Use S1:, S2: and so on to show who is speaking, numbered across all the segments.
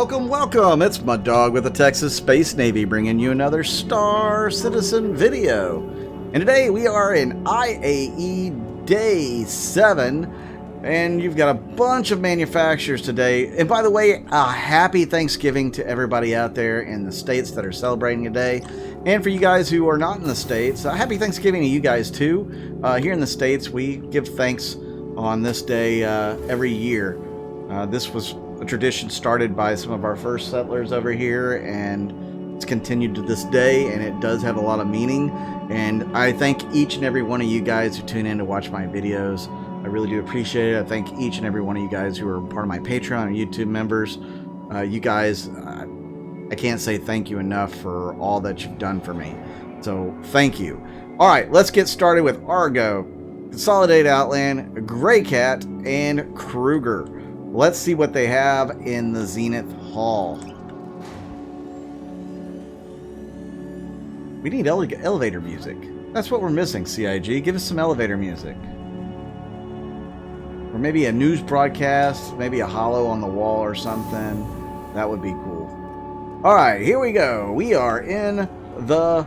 S1: Welcome, welcome! It's my dog with the TexasSpaceNavy bringing you another Star Citizen video. And today we are in IAE Day 7, and you've got a bunch of manufacturers today. And by the way, a happy Thanksgiving to everybody out there in the States that are celebrating today. And for you guys who are not in the States, happy Thanksgiving to you guys too. Here in the States, we give thanks on this day every year. This was a tradition started by some of our first settlers over here, and it's continued to this day, and it does have a lot of meaning. And I thank each and every one of you guys who tune in to watch my videos. I really do appreciate it. I thank each and every one of you guys who are part of my Patreon and YouTube members. You guys, I can't say thank you enough for all that you've done for me. So thank you. All right, let's get started with Argo, Consolidated Outland, Greycat, and Kruger. Let's see what they have in the Zenith Hall. We need elevator music. That's what we're missing, CIG. Give us some elevator music. Or maybe a news broadcast, maybe a holo on the wall or something. That would be cool. Alright, here we go. We are in the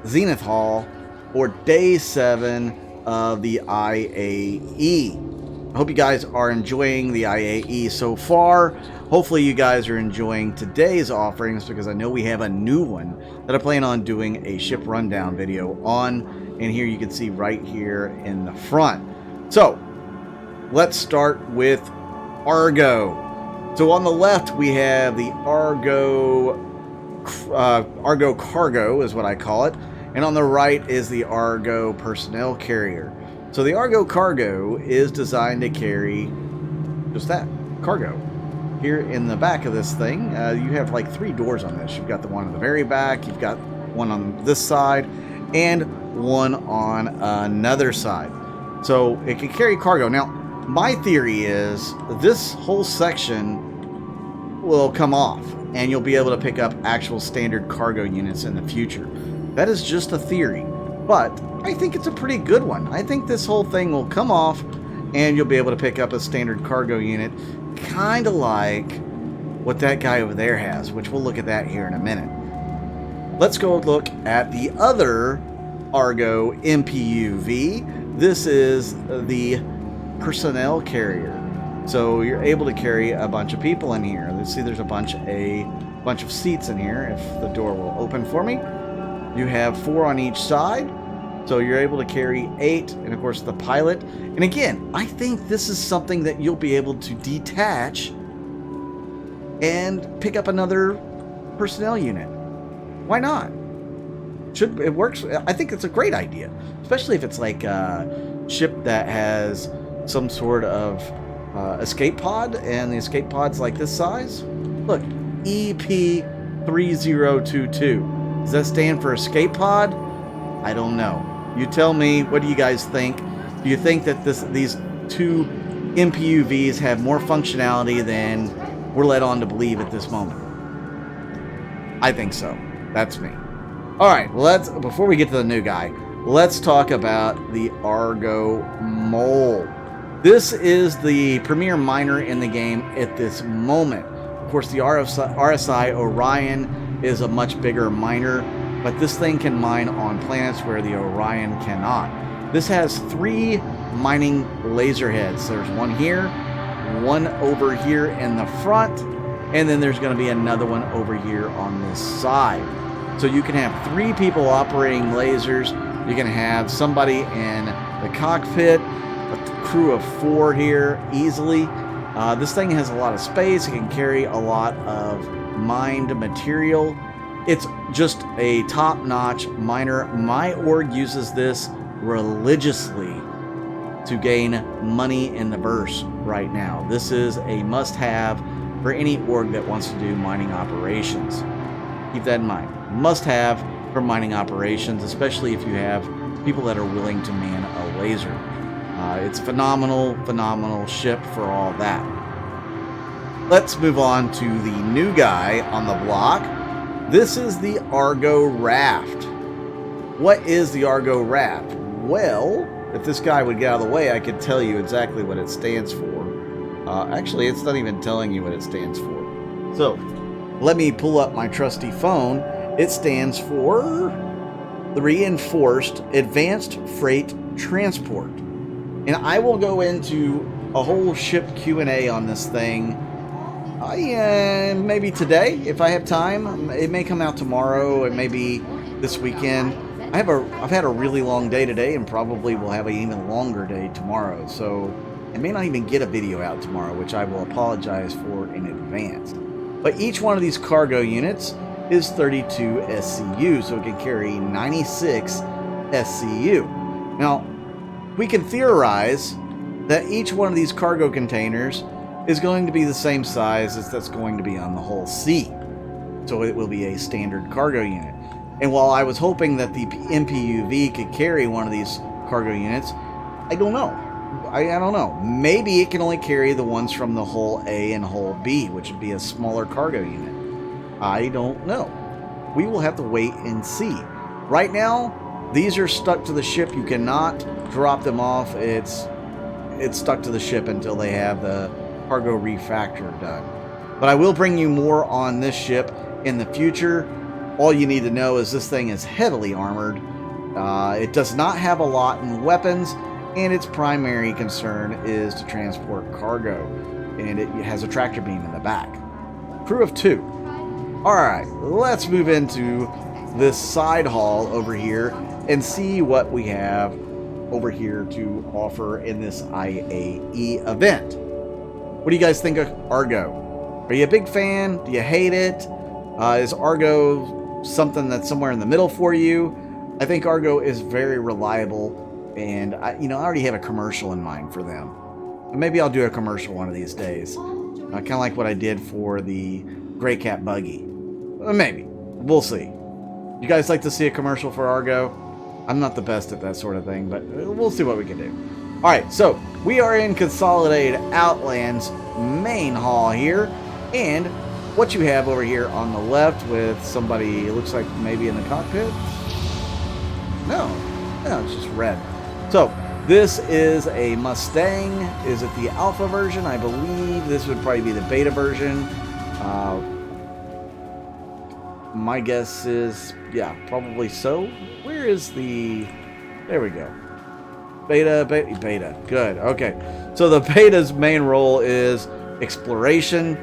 S1: Zenith Hall for Day 7 of the IAE. I hope you guys are enjoying the IAE so far. Hopefully you guys are enjoying today's offerings, because I know we have a new one that I plan on doing a ship rundown video on. And here you can see right here in the front. So let's start with Argo. So on the left we have the Argo Cargo is what I call it. And on the right is the Argo Personnel Carrier. So the Argo Cargo is designed to carry just that, cargo. Here in the back of this thing, you have like 3 doors on this. You've got the one on the very back, you've got one on this side, and one on another side. So it can carry cargo. Now, my theory is this whole section will come off, and you'll be able to pick up actual standard cargo units in the future. That is just a theory, but I think it's a pretty good one. I think this whole thing will come off and you'll be able to pick up a standard cargo unit, kind of like what that guy over there has, which we'll look at that here in a minute. Let's go look at the other Argo MPUV. This is the personnel carrier. So you're able to carry a bunch of people in here. Let's see, there's a bunch of seats in here. If the door will open for me. You have 4 on each side. So you're able to carry 8, and of course the pilot. And again, I think this is something that you'll be able to detach and pick up another personnel unit. Why not? It works. I think it's a great idea, especially if it's like a ship that has some sort of escape pod, and the escape pod's like this size. Look, EP3022. Does that stand for escape pod? I don't know. You tell me, what do you guys think? Do you think that these 2 MPUVs have more functionality than we're led on to believe at this moment? I think so. That's me. Alright, before we get to the new guy, let's talk about the Argo Mole. This is the premier miner in the game at this moment. Of course, the RSI Orion is a much bigger miner, but this thing can mine on planets where the Orion cannot. This has 3 mining laser heads. There's one here, one over here in the front, and then there's going to be another one over here on this side. So you can have 3 people operating lasers. You can have somebody in the cockpit, a crew of 4 here easily. This thing has a lot of space. It can carry a lot of mined material. It's just a top-notch miner. My org uses this religiously to gain money in the burst right now. This is a must-have for any org that wants to do mining operations. Keep that in mind. Must-have for mining operations, especially if you have people that are willing to man a laser. It's a phenomenal ship for all that. Let's move on to the new guy on the block. This is the Argo Raft. What is the Argo Raft? Well, if this guy would get out of the way, I could tell you exactly what it stands for. Actually, it's not even telling you what it stands for. So, let me pull up my trusty phone. It stands for the Reinforced Advanced Freight Transport. And I will go into a whole ship Q&A on this thing. Maybe today, if I have time. It may come out tomorrow, and maybe this weekend. I've had a really long day today, and probably will have an even longer day tomorrow. So I may not even get a video out tomorrow, which I will apologize for in advance. But each one of these cargo units is 32 SCU, so it can carry 96 SCU. Now, we can theorize that each one of these cargo containers is going to be the same size as that's going to be on the whole sea. So it will be a standard cargo unit. And while I was hoping that the MPUV could carry one of these cargo units, I don't know. I don't know. Maybe it can only carry the ones from the hull A and hull B, which would be a smaller cargo unit. I don't know. We will have to wait and see. Right now, these are stuck to the ship. You cannot drop them off. It's stuck to the ship until they have the cargo refactor done. But I will bring you more on this ship in the future. All you need to know is this thing is heavily armored. It does not have a lot in weapons, and its primary concern is to transport cargo. And it has a tractor beam in the back. Crew of 2. Alright, let's move into this side hall over here and see what we have over here to offer in this IAE event. What do you guys think of Argo? Are you a big fan? Do you hate it? Is Argo something that's somewhere in the middle for you? I think Argo is very reliable, and I already have a commercial in mind for them. Maybe I'll do a commercial one of these days. Kind of like what I did for the Greycat buggy. Maybe. We'll see. You guys like to see a commercial for Argo? I'm not the best at that sort of thing, but we'll see what we can do. Alright, so we are in Consolidated Outland's main hall here, and what you have over here on the left with somebody, it looks like maybe in the cockpit? No, it's just red. So, this is a Mustang. Is it the alpha version? I believe this would probably be the beta version. My guess is, yeah, probably so. Where is the... There we go. Beta. Good. Okay. So the beta's main role is exploration.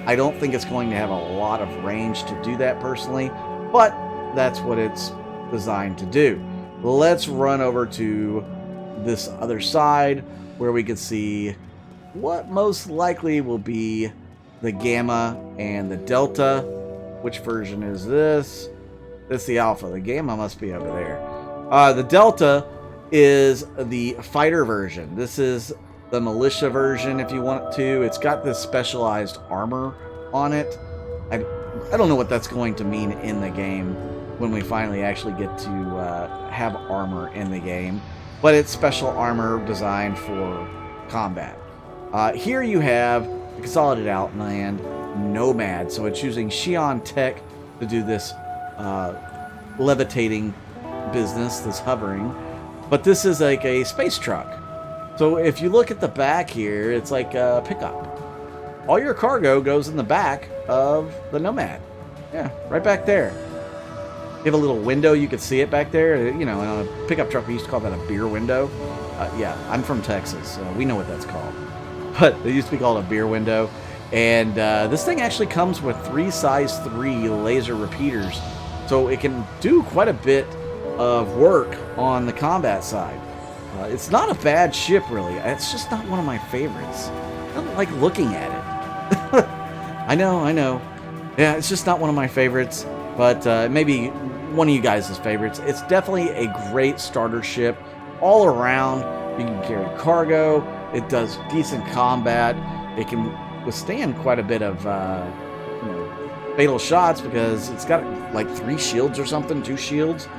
S1: I don't think it's going to have a lot of range to do that personally, but that's what it's designed to do. Let's run over to this other side where we can see what most likely will be the Gamma and the Delta. Which version is this? This is the Alpha. The Gamma must be over there. The Delta is the fighter version. This is the militia version if you want to. It's got this specialized armor on it. I don't know what that's going to mean in the game when we finally actually get to have armor in the game. But it's special armor designed for combat. Here you have the Consolidated Outland Nomad. So it's using Xi'an tech to do this levitating business, this hovering. But this is like a space truck. So if you look at the back here, it's like a pickup. All your cargo goes in the back of the Nomad. Yeah, right back there. You have a little window, you can see it back there. You know, in a pickup truck, we used to call that a beer window. Yeah, I'm from Texas, so we know what that's called. But it used to be called a beer window. And this thing actually comes with 3 size 3 laser repeaters. So it can do quite a bit of work on the combat side. It's not a bad ship, really. It's just not one of my favorites. I don't like looking at it. I know. Yeah, it's just not one of my favorites. But maybe one of you guys' favorites. It's definitely a great starter ship all around. You can carry cargo. It does decent combat. It can withstand quite a bit of fatal shots because it's got like 3 shields or something, 2 shields.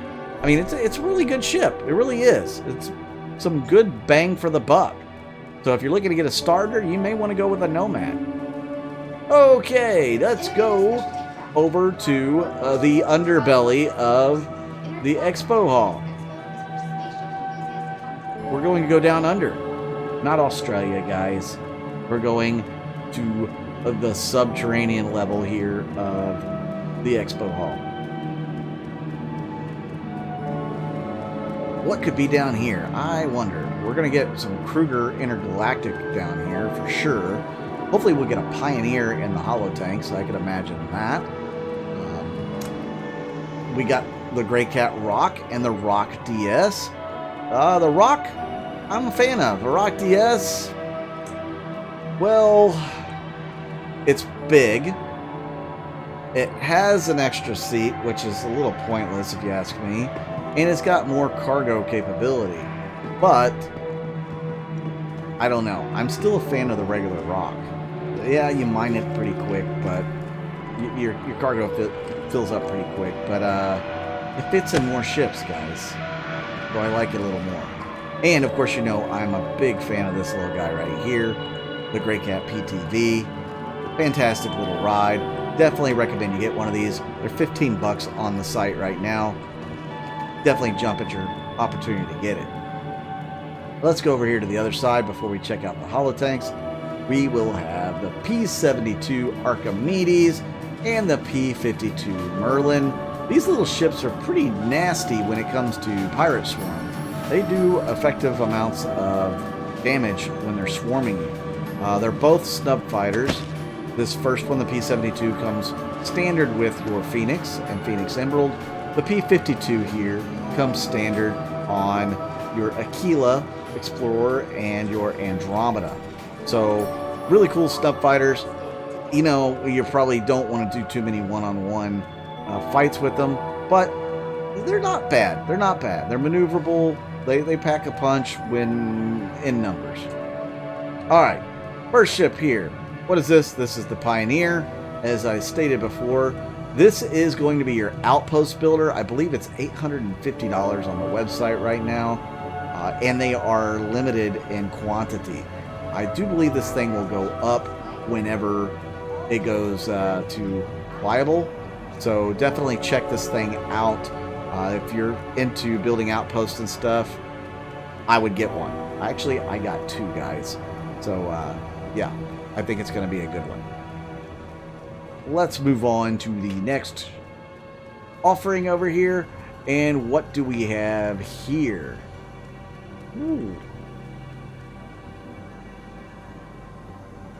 S1: I mean, it's a really good ship. It really is. It's some good bang for the buck. So if you're looking to get a starter, you may want to go with a Nomad. Okay, let's go over to the underbelly of the Expo Hall. We're going to go down under. Not Australia, guys. We're going to of the subterranean level here of the expo hall. What could be down here? I wonder. We're going to get some Kruger Intergalactic down here for sure. Hopefully we'll get a Pioneer in the hollow tanks. I could imagine that. We got the Greycat Rock and the Rock DS. The Rock, I'm a fan of. The Rock DS, well, it's big. It has an extra seat, which is a little pointless if you ask me. And it's got more cargo capability. But, I don't know. I'm still a fan of the regular Rock. Yeah, you mine it pretty quick, but your cargo fills up pretty quick. But it fits in more ships, guys. So I like it a little more. And, of course, you know I'm a big fan of this little guy right here. The Greycat PTV. Fantastic little ride. Definitely recommend you get one of these. They're 15 bucks on the site right now. Definitely jump at your opportunity to get it. Let's go over here to the other side before we check out the holotanks. We will have the P-72 Archimedes and the P-52 Merlin. These little ships are pretty nasty when it comes to pirate swarm. They do effective amounts of damage when they're swarming you. They're both snub fighters. This first one, the P-72, comes standard with your Phoenix and Phoenix Emerald. The P-52 here comes standard on your Aquila Explorer and your Andromeda. So, really cool snub fighters. You know, you probably don't want to do too many one-on-one fights with them, but they're not bad. They're not bad. They're maneuverable. They pack a punch when in numbers. All right, first ship here. What is this? This is the Pioneer. As I stated before, this is going to be your outpost builder. I believe it's $850 on the website right now, and they are limited in quantity. I do believe this thing will go up whenever it goes to pliable. So definitely check this thing out. If you're into building outposts and stuff, I would get one. Actually, I got two, guys. So, yeah, I think it's going to be a good one. Let's move on to the next offering over here. And what do we have here? Ooh.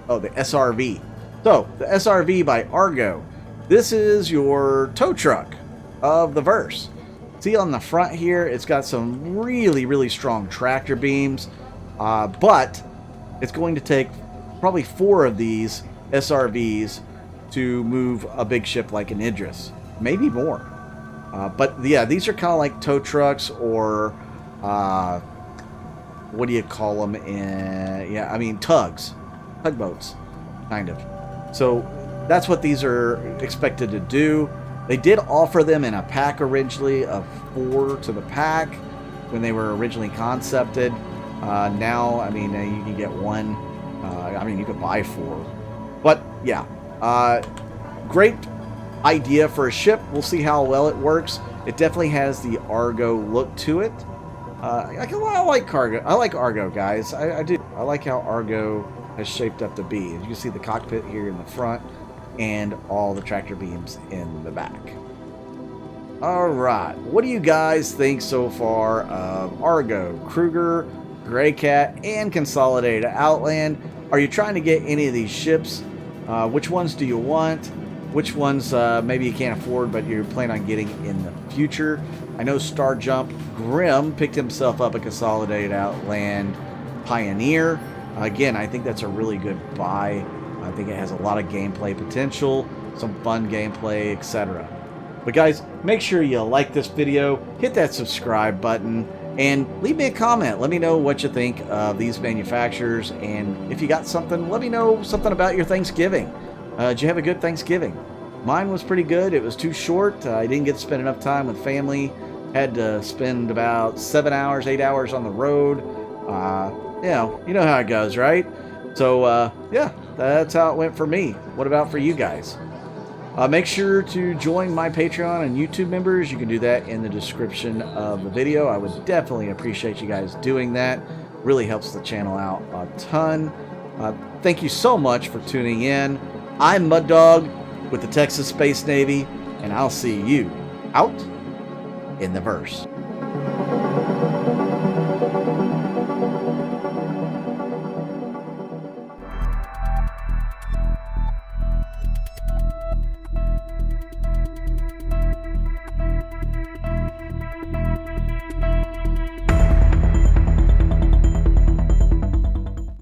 S1: Oh, the SRV. So, the SRV by Argo. This is your tow truck of the verse. See on the front here, it's got some really, really strong tractor beams. But it's going to take probably 4 of these SRVs to move a big ship like an Idris. Maybe more. But yeah, these are kind of like tow trucks or what do you call them? Yeah, I mean tugs. Tugboats, kind of. So that's what these are expected to do. They did offer them in a pack originally of 4 to the pack when they were originally concepted. Now, I mean, you can get 1. I mean, you could buy 4. But yeah, great idea for a ship. We'll see how well it works. It definitely has the Argo look to it. I like Argo. I like Argo, guys. I do. I like how Argo has shaped up to be. As you can see the cockpit here in the front and all the tractor beams in the back. All right, what do you guys think so far of Argo, Kruger, Greycat, and Consolidated Outland? Are you trying to get any of these ships? Which ones do you want? Which ones maybe you can't afford but you plan on getting in the future? I know Star Jump Grim picked himself up a Consolidated Outland Pioneer. Again, I think that's a really good buy. I think it has a lot of gameplay potential, some fun gameplay, etc. But guys, make sure you like this video, hit that subscribe button, and leave me a comment. Let me know what you think of these manufacturers, and if you got something, let me know something about your Thanksgiving. Did you have a good Thanksgiving? Mine was pretty good. It was too short. I didn't get to spend enough time with family. Had to spend about 7 hours, 8 hours on the road. You know how it goes, right? So, yeah, that's how it went for me. What about for you guys? Make sure to join my Patreon and YouTube members. You can do that in the description of the video. I would definitely appreciate you guys doing that. Really helps the channel out a ton. Thank you so much for tuning in. I'm Mud Dog with the Texas Space Navy, and I'll see you out in the verse.